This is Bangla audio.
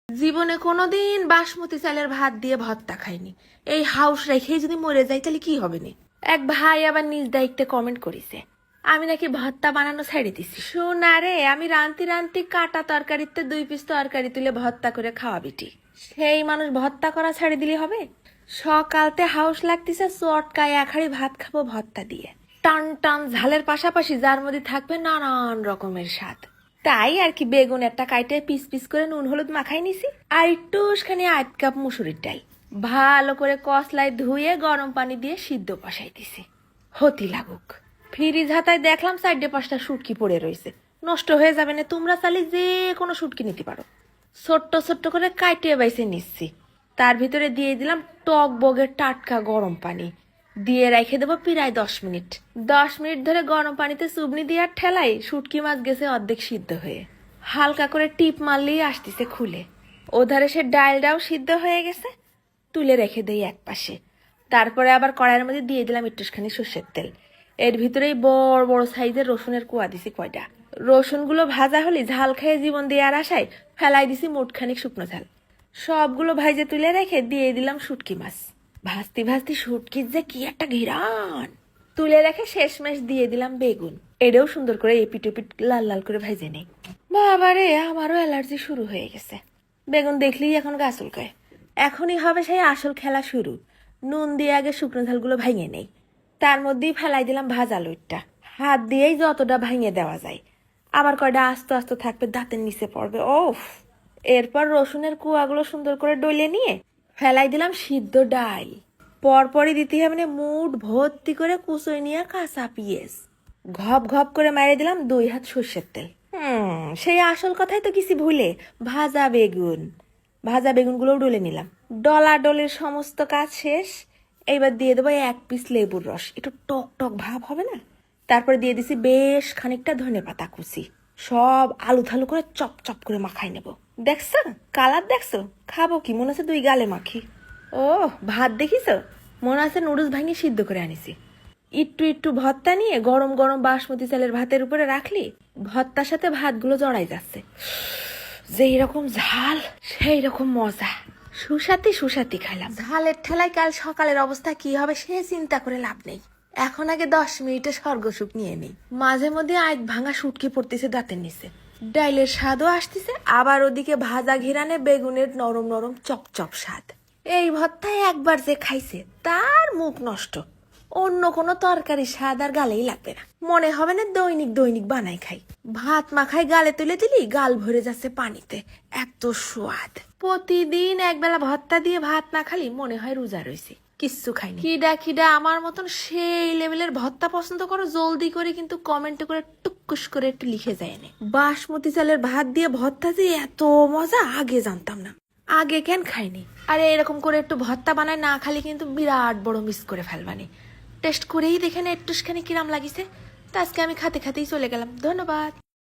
জীবনে কোনোদিন বাসমতি চালের ভাত দিয়ে ভর্তা খাইনি। এই হাউস রেখেই যদি মরে যাই তাহলে কি হবে নি। এক ভাই আবার নিজ দায়িত্বে কমেন্ট করেছে আমি নাকি ভর্তা বানানো ছেড়ে দিছি। শোনা রে, আমি রান্তি রান্তি কাটা তরকারিতে 2 পিস তরকারি তুলে ভর্তা করে খাওয়াবিটি। সেই মানুষ ভর্তা করা ছেড়ে দিলে হবে? সকালতে হাউস লাগতেছে চটকায় 1 হাঁড়ি ভাত খাবো ভর্তা দিয়ে, টান টান ঝালের পাশাপাশি যার মধ্যে থাকবে নানান রকমের স্বাদ। তাই আর কি বেগুন একটা কাইটে পিস পিস করে নুন হলুদ মাখাই নিছি, আর একটুখানি 1 কাপ মুসুরির ডাল ভালো করে কসলায় ধুয়ে গরম পানি দিয়ে সিদ্ধ বসাই দিছি। হতি লাগুক। ফ্রিজ হাতায় দেখলাম 4-5টা শুটকি পড়ে রয়েছে, নষ্ট হয়ে যাবে না। তোমরা চাইলে যে কোনো শুটকি নিতে পারো। ছোট্ট ছোট্ট করে কাইটে বাইছে নিচ্ছি, তার ভিতরে দিয়ে দিলাম টক বগের টাটকা গরম পানি, দিয়ে রেখে দেবো প্রায় 10 মিনিট। 10 মিনিট ধরে গরম পানিতে চুবনি দিয়ে আর ঠেলাই শুটকি মাছ গেছে অর্ধেক সিদ্ধ হয়ে। হালকা করে টিপ মারলেই আসতেছে খুলে। ওধারে সে ডালটাও সিদ্ধ হয়ে গেছে, তুলে রেখে দেই এক পাশে। তারপরে আবার কড়াইয়ের মধ্যে দিয়ে দিলাম একটুখানি সর্ষের তেল। এর ভিতরেই বড় বড় সাইজের রসুনের কুয়া দিছি কয়টা। রসুনগুলো ভাজা হলে ঝাল খেয়ে জীবন দেওয়ার আশায় ফেলাই দিছি মোটখানিক শুকনো ঝাল। সবগুলো ভাইজে তুলে রেখে দিয়ে দিলাম শুটকি মাছ। ভাজতে ভাজতে শুটকির যে কি একটা ঘিরান। তুলে রেখে শেষমেশ দিয়ে দিলাম বেগুন, এটাও সুন্দর করে এপিট ওপিট লাল লাল করে ভেজে নেই। বাবারে, আমারও অ্যালার্জি শুরু হয়ে গেছে। বেগুন দেখলেই এখন গা চুলকায়। এখনই হবে সেই আসল খেলা শুরু। নুন দিয়ে আগে শুকনো ঝালগুলো ভেঙে নেই, তার মধ্যেই ফেলাই দিলাম ভাজা লইটটা। হাত দিয়েই যতটা ভেঙে দেওয়া যায়, আবার কয়টা আস্তে আস্তে থাকবে দাঁতের নিচে পড়বে। ওফ। এরপর রসুনের কুয়াগুলো সুন্দর করে ডলে নিয়ে ফেলাই দিলাম সিদ্ধ ডাল। পরপরই দিতে হবে মানে মুঠ ভর্তি করে কুচোয় নিয়ে কাঁচা পিঁয়াজ। ঘপ ঘপ করে মারিয়ে দিলাম 2 হাত সর্ষের তেল। সেই আসল কথাই তো কিছু ভুলে ভাজা বেগুন। ভাজা বেগুনগুলোও ডলে নিলাম। ডলা ডলের সমস্ত কাজ শেষ। এইবার দিয়ে দেবো 1 পিস লেবুর রস, একটু টক টক ভাব হবে না। তারপরে দিয়ে দিছি বেশ খানিকটা ধনেপাতা কুচি। সব আলু থালু করে চপ চপ করে মাখাই নেব। দেখছো কালার, দেখছো? খাবো কি মনে হচ্ছে 2 গালে মাখি। ও ভাত দেখিস, মনে আছে নুডলস ভাঙিয়ে সিদ্ধ করে আনিছি। একটু একটু ভর্তা নিয়ে গরম গরম বাসমতি চালের ভাতের উপরে রাখলি ভর্তার সাথে ভাতগুলো জড়াই যাচ্ছে। যেই রকম ঝাল সেই রকম মজা। সুসাতি সুসাতি খাইলাম। ঝালের ঠেলায় কাল সকালের অবস্থা কি হবে সে চিন্তা করে লাভ নেই। এখন আগে 10 মিনিটে স্বর্গসুখ নিয়ে নেই। মাঝে মধ্যে আইত ভাঙা শুটকি পড়তেছে দাঁতের নিচে, ডাইলের স্বাদও আসতেছে, আবার ওদিকে ভাজা ঘিরানে বেগুনের নরম নরম চপচপ স্বাদ। এই ভর্তায় একবার যে খাইছে তার মুখ নষ্ট। অন্য কোনো তরকারি স্বাদ আর গালেই লাগবে না। মনে হবে না দৈনিক দৈনিক বানাই খাই। ভাত মাখাই গালে তুলে দিলি গাল ভরে যাচ্ছে পানিতে, এত স্বাদ। প্রতিদিন একবেলা ভর্তা দিয়ে ভাত না খালি মনে হয় রোজা রয়েছে, কিচ্ছু খাইনি। খিদা খিদা আমার মতন সেই লেভেলের ভর্তা পছন্দ করো জলদি করে কিন্তু কমেন্ট করে টুকুস করে একটু লিখে যায় না। বাসমতি চালের ভাত দিয়ে ভর্তা যে এত মজা আগে জানতাম না, আগে কেন খাইনি। আরে এরকম করে একটু ভর্তা বানায় না খালি কিন্তু বিরাট বড় মিস করে ফেলবানি। টেস্ট করেই দেখে না একটুখানি কিরাম লাগিছে। তা আজকে আমি খাতে খাতেই চলে গেলাম। ধন্যবাদ।